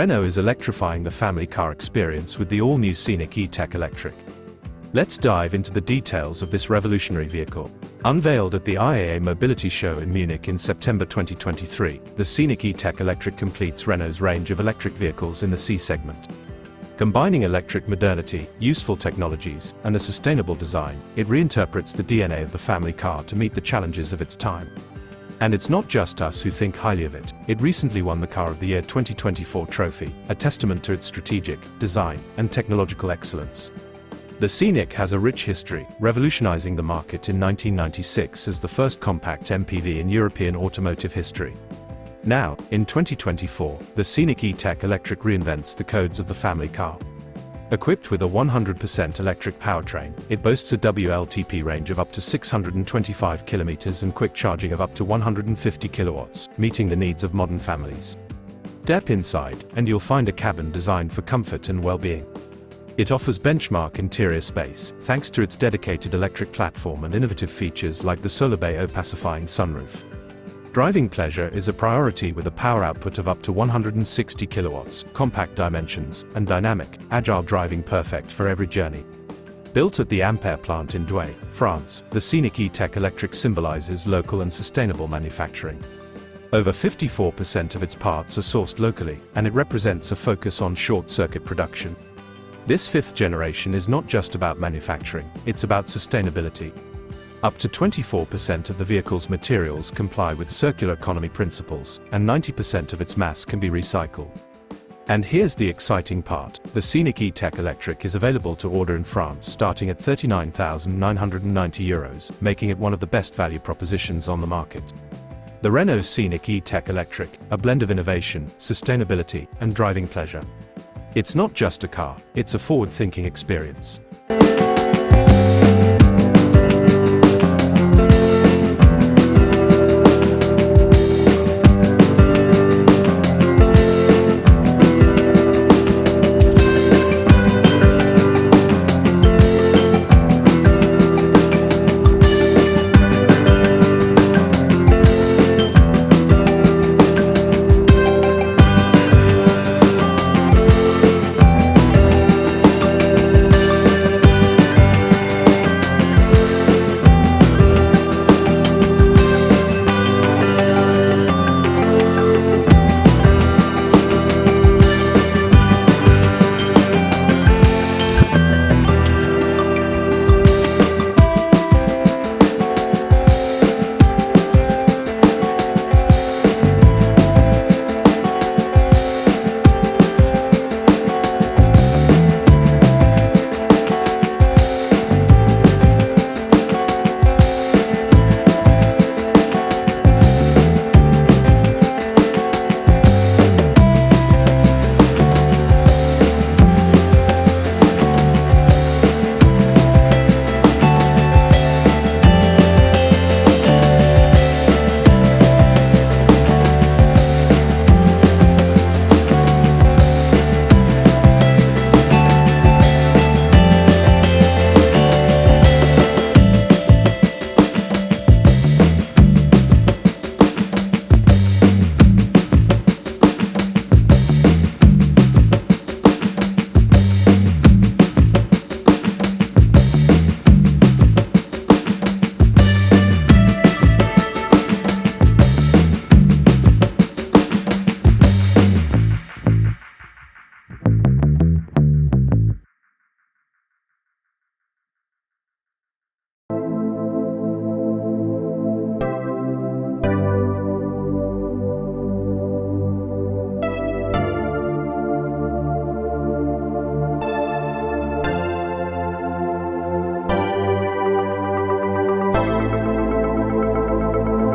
Renault is electrifying the family car experience with the all-new Scenic E-Tech Electric. Let's dive into the details of this revolutionary vehicle. Unveiled at the IAA Mobility show in Munich in September 2023, the Scenic E-Tech Electric completes Renault's range of electric vehicles in the C segment. Combining electric modernity, useful technologies, and a sustainable design, it reinterprets the DNA of the family car to meet the challenges of its time. And it's not just us who think highly of it. It recently won the Car of the Year 2024 trophy, a testament to its strategic, design, and technological excellence. The Scenic has a rich history, revolutionizing the market in 1996 as the first compact MPV in European automotive history. Now, in 2024, the Scenic E-Tech Electric reinvents the codes of the family car. Equipped with a 100% electric powertrain, it boasts a WLTP range of up to 625 km and quick charging of up to 150 kilowatts, meeting the needs of modern families. Step inside, and you'll find a cabin designed for comfort and well-being. It offers benchmark interior space, thanks to its dedicated electric platform and innovative features like the Solarbay pacifying sunroof. Driving pleasure is a priority with a power output of up to 160 kilowatts, compact dimensions, and dynamic, agile driving perfect for every journey. Built at the Ampere plant in Douai, France, the Scenic E-Tech Electric symbolizes local and sustainable manufacturing. Over 54% of its parts are sourced locally, and it represents a focus on short-circuit production. This fifth generation is not just about manufacturing, it's about sustainability. Up to 24% of the vehicle's materials comply with circular economy principles, and 90% of its mass can be recycled. And here's the exciting part: the Scenic E-Tech Electric is available to order in France starting at €39,990, making it one of the best value propositions on the market. The Renault Scenic E-Tech Electric, a blend of innovation, sustainability, and driving pleasure. It's not just a car, it's a forward-thinking experience.